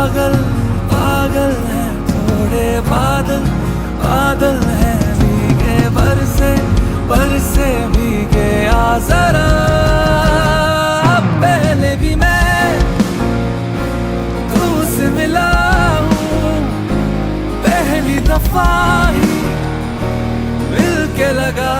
पागल पागल है थोड़े बादल, बादल है भीगे बरसे भीगे आ जरा। पहले भी मैं तुमसे मिला हूँ, पहली दफा ही मिल के लगा